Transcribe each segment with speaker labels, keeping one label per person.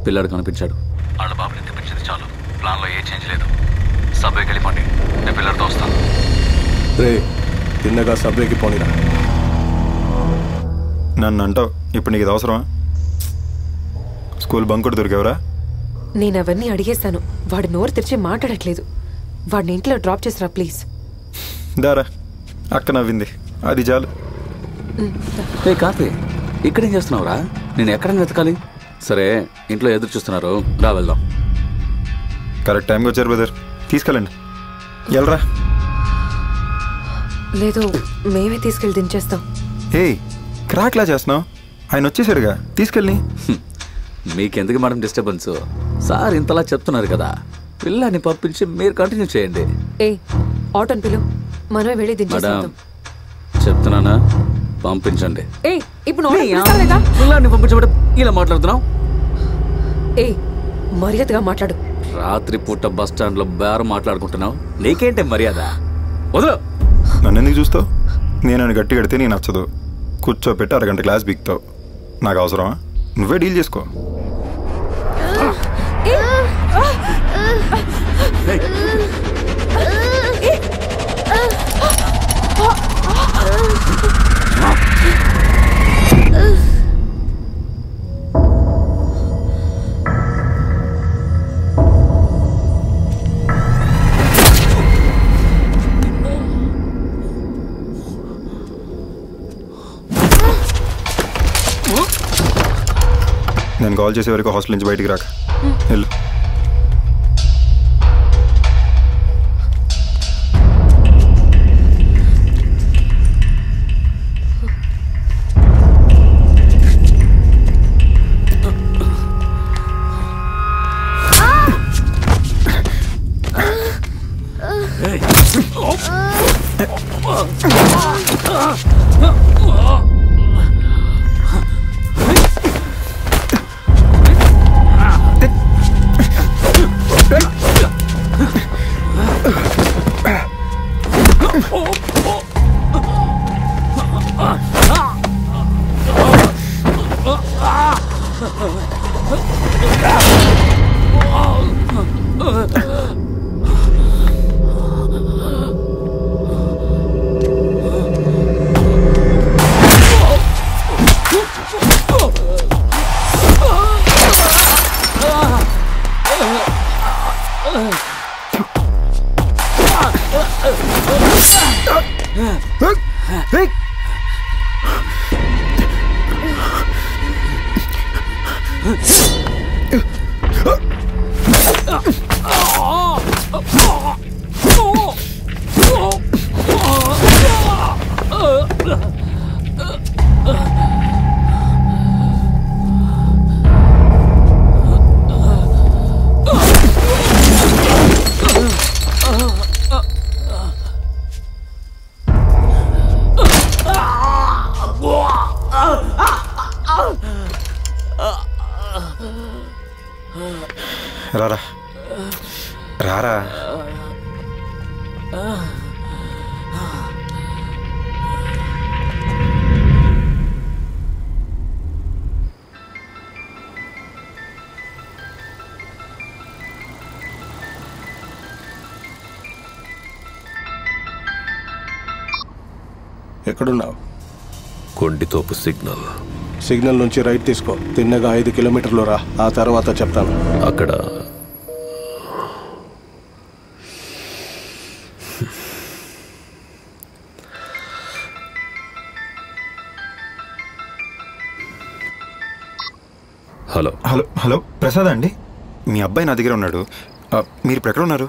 Speaker 1: పిల్లాడు కనిపించాడు. వాళ్ళ బాబుని తెప్పించింది చాలు. ప్లాన్లో ఏ చేంజ్ లేదు. సబ్వేకి వెళ్ళిపోండి, నేను పిల్లడితో వస్తాను.
Speaker 2: రే తిన్నగా సబ్వేకి పోనీరా.
Speaker 3: నన్ను అంటావు ఇప్పుడు నీకు ఇది అవసరమా? స్కూల్ బంక్ కూడా దొరికేవరా?
Speaker 4: నేను అవన్నీ అడిగేశాను. వాడు నోరు తెరిచి మాట్లాడట్లేదు. వాడిని ఇంట్లో డ్రాప్ చేసిరా ప్లీజ్.
Speaker 3: దారా అక్క నవ్వింది, అది చాలు.
Speaker 1: ఏ కాఫీ, ఇక్కడేం చేస్తున్నావురా? నేను ఎక్కడ వెతకాలి? సరే ఇంట్లో ఎదురు చూస్తున్నారు, రా వెళ్దాం.
Speaker 3: కరెక్ట్ టైంకి వచ్చారు బ్రదర్, తీసుకెళ్ళండి. వెళ్ళరా.
Speaker 4: లేదు మేమే తీసుకెళ్ళి దించేస్తాం.
Speaker 3: ఏ క్రాక్లా చేస్తున్నావు? ఆయన వచ్చేసారుగా, తీసుకెళ్ళి.
Speaker 1: మీకెందుకు మేడం డిస్టర్బెన్స్? సార్ ఇంతలా చెప్తున్నారు కదా, పిల్లాన్ని పంపించి మీరు కంటిన్యూ చేయండి.
Speaker 4: ఏ ఆటోని పిలు, మనమే వెళ్ళి దించేస్తాం.
Speaker 1: చెప్తున్నానా, పంపించండి.
Speaker 4: ఏ ఇప్పుడు
Speaker 1: పిల్లాన్ని పంపించబడి ఇలా మాట్లాడుతున్నావు?
Speaker 4: ఏ మర్యాదగా మాట్లాడు.
Speaker 1: రాత్రి పూట బస్ స్టాండ్ లో బేరం మాట్లాడుకుంటున్నావు, నీకేంటే మర్యాద? వదలు.
Speaker 3: నన్ను ఎందుకు చూస్తావు? నేను గట్టి కడితే నీకు నచ్చదు, కూర్చోపెట్టి అరగంట క్లాస్ బిక్తావు. నాకు అవసరమా? నువ్వే డీల్ చేసుకో. నేను కాల్ చేసే వరకు హాస్టల్ నుంచి బయటికి రాక వెళ్ళు. రారా రారా.
Speaker 2: ఎక్కడున్నావు?
Speaker 5: కొండితోపు సిగ్నల్.
Speaker 2: సిగ్నల్ నుంచి రైట్ తీసుకో, తిన్నగా 5 కిలోమీటర్లు రా, ఆ తర్వాత చెప్తాను.
Speaker 5: అక్కడ హలో
Speaker 3: హలో హలో ప్రసాద్ అండి, మీ అబ్బాయి నా దగ్గర ఉన్నాడు. మీరు ఇప్పుడు ఎక్కడ ఉన్నారు?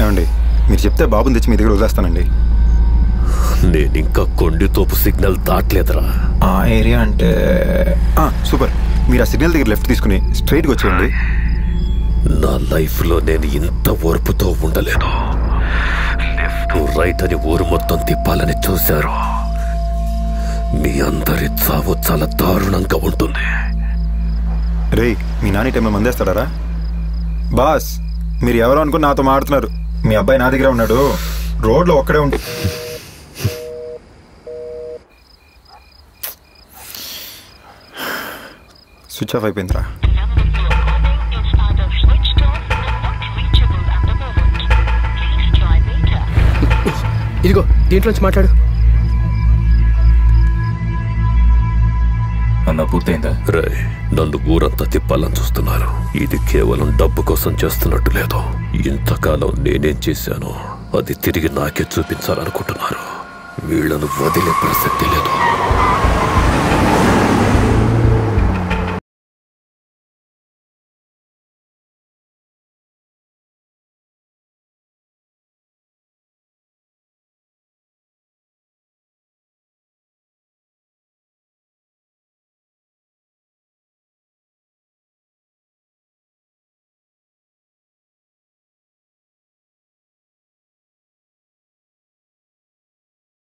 Speaker 3: ఏమండి మీరు చెప్తే బాబుని తెచ్చి మీ దగ్గర వదిలేస్తానండి.
Speaker 5: నేను ఇంకా కొండితోపు సిగ్నల్ దాటలేదురా.
Speaker 3: ఆ ఏరియా అంటే సూపర్. మీరు ఆ సిగ్నల్ దగ్గర లెఫ్ట్ తీసుకుని స్ట్రైట్గా వచ్చేయండి.
Speaker 5: నా లైఫ్లో నేను ఇంత ఓర్పుతో ఉండలేదు. లెఫ్ట్ రైట్ అని ఊరు మొత్తం తిప్పాలని చూశారు. మీ అందరి చావు చాలా దారుణంగా ఉంటుంది.
Speaker 3: రే మీ నాని టైంలో మందేస్తాడారా? బాస్ మీరు ఎవరో అనుకుని నాతో మాడుతున్నారు. మీ అబ్బాయి నా దగ్గర ఉన్నాడు, రోడ్లో ఒక్కడే ఉండి. స్విచ్ ఆఫ్ అయిపోయిందిరా.
Speaker 6: ఇదిగో దీంట్లోంచి మాట్లాడు.
Speaker 7: అన్న పూర్తయిందా?
Speaker 5: రే, నన్ను ఊరంతా తిప్పాలని చూస్తున్నారు. ఇది కేవలం డబ్బు కోసం చేస్తున్నట్టు లేదు. ఇంతకాలం నేనేం చేశానో అది తిరిగి నాకే చూపించాలనుకుంటున్నారు. వీళ్లను వదిలే ప్రసక్తి లేదు.